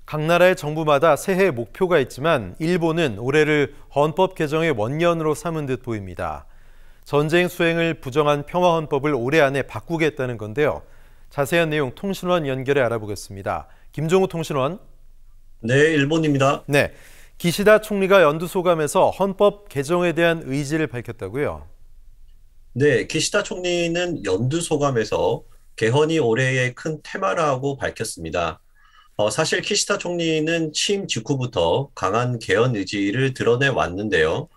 각 나라의 정부마다 새해 목표가 있지만 일본은 올해를 헌법 개정의 원년으로 삼은 듯 보입니다. 전쟁 수행을 부정한 평화헌법을 올해 안에 바꾸겠다는 건데요. 자세한 내용 통신원 연결해 알아보겠습니다. 김종우 통신원. 네, 일본입니다. 네, 기시다 총리가 연두소감에서 헌법 개정에 대한 의지를 밝혔다고요? 네, 기시다 총리는 연두소감에서 개헌이 올해의 큰 테마라고 밝혔습니다. 사실 키시다 총리는 취임 직후부터 강한 개헌 의지를 드러내 왔는데요.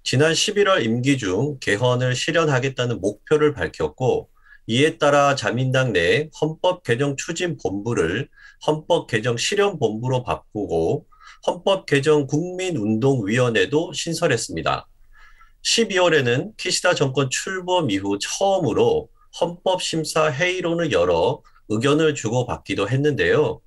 지난 11월 임기 중 개헌을 실현하겠다는 목표를 밝혔고, 이에 따라 자민당 내 헌법 개정 추진 본부를 헌법 개정 실현 본부로 바꾸고 헌법 개정 국민운동위원회도 신설했습니다. 12월에는 키시다 정권 출범 이후 처음으로 헌법심사 회의론을 열어 의견을 주고받기도 했는데요.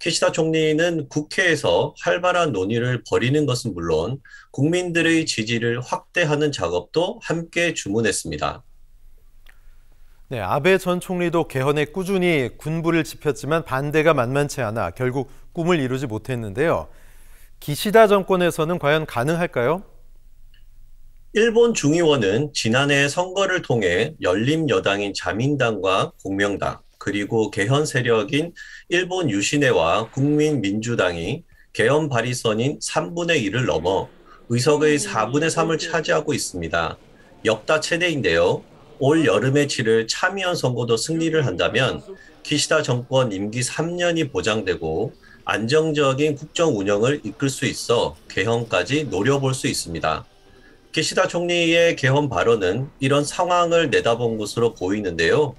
키시다 총리는 국회에서 활발한 논의를 벌이는 것은 물론 국민들의 지지를 확대하는 작업도 함께 주문했습니다. 네, 아베 전 총리도 개헌에 꾸준히 군부를 지폈지만 반대가 만만치 않아 결국 꿈을 이루지 못했는데요. 기시다 정권에서는 과연 가능할까요? 일본 중의원은 지난해 선거를 통해 열린 여당인 자민당과 공명당, 그리고 개헌 세력인 일본 유신회와 국민민주당이 개헌 발의선인 3분의 1을 넘어 의석의 4분의 3을 차지하고 있습니다. 역대 최대인데요. 올 여름에 치를 참의원 선거도 승리를 한다면 기시다 정권 임기 3년이 보장되고 안정적인 국정 운영을 이끌 수 있어 개헌까지 노려볼 수 있습니다. 기시다 총리의 개헌 발언은 이런 상황을 내다본 것으로 보이는데요.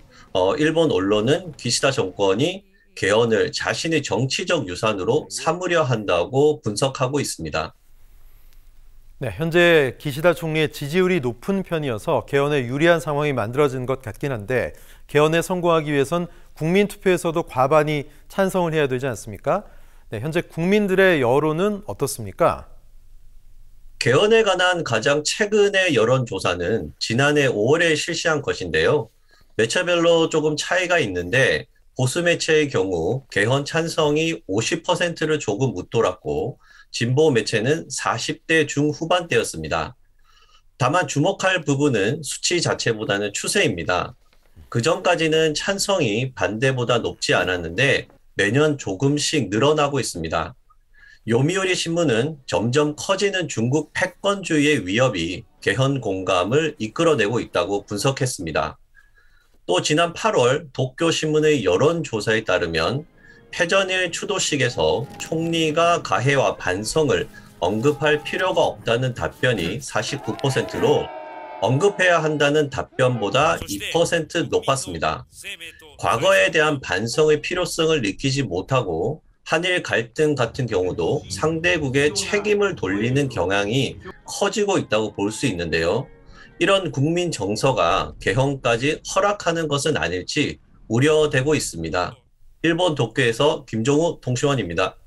일본 언론은 기시다 정권이 개헌을 자신의 정치적 유산으로 삼으려 한다고 분석하고 있습니다. 네, 현재 기시다 총리의 지지율이 높은 편이어서 개헌에 유리한 상황이 만들어진 것 같긴 한데 개헌에 성공하기 위해선 국민투표에서도 과반이 찬성을 해야 되지 않습니까? 네, 현재 국민들의 여론은 어떻습니까? 개헌에 관한 가장 최근의 여론조사는 지난해 5월에 실시한 것인데요. 매체별로 조금 차이가 있는데 보수 매체의 경우 개헌 찬성이 50%를 조금 웃돌았고 진보 매체는 40대 중후반대였습니다. 다만 주목할 부분은 수치 자체보다는 추세입니다. 그전까지는 찬성이 반대보다 높지 않았는데 매년 조금씩 늘어나고 있습니다. 요미우리 신문은 점점 커지는 중국 패권주의의 위협이 개헌 공감을 이끌어내고 있다고 분석했습니다. 또 지난 8월 도쿄 신문의 여론조사에 따르면 패전일 추도식에서 총리가 가해와 반성을 언급할 필요가 없다는 답변이 49%로 언급해야 한다는 답변보다 2% 높았습니다. 과거에 대한 반성의 필요성을 느끼지 못하고 한일 갈등 같은 경우도 상대국에 책임을 돌리는 경향이 커지고 있다고 볼 수 있는데요. 이런 국민 정서가 개헌까지 허락하는 것은 아닐지 우려되고 있습니다. 일본 도쿄에서 김종우 통신원입니다.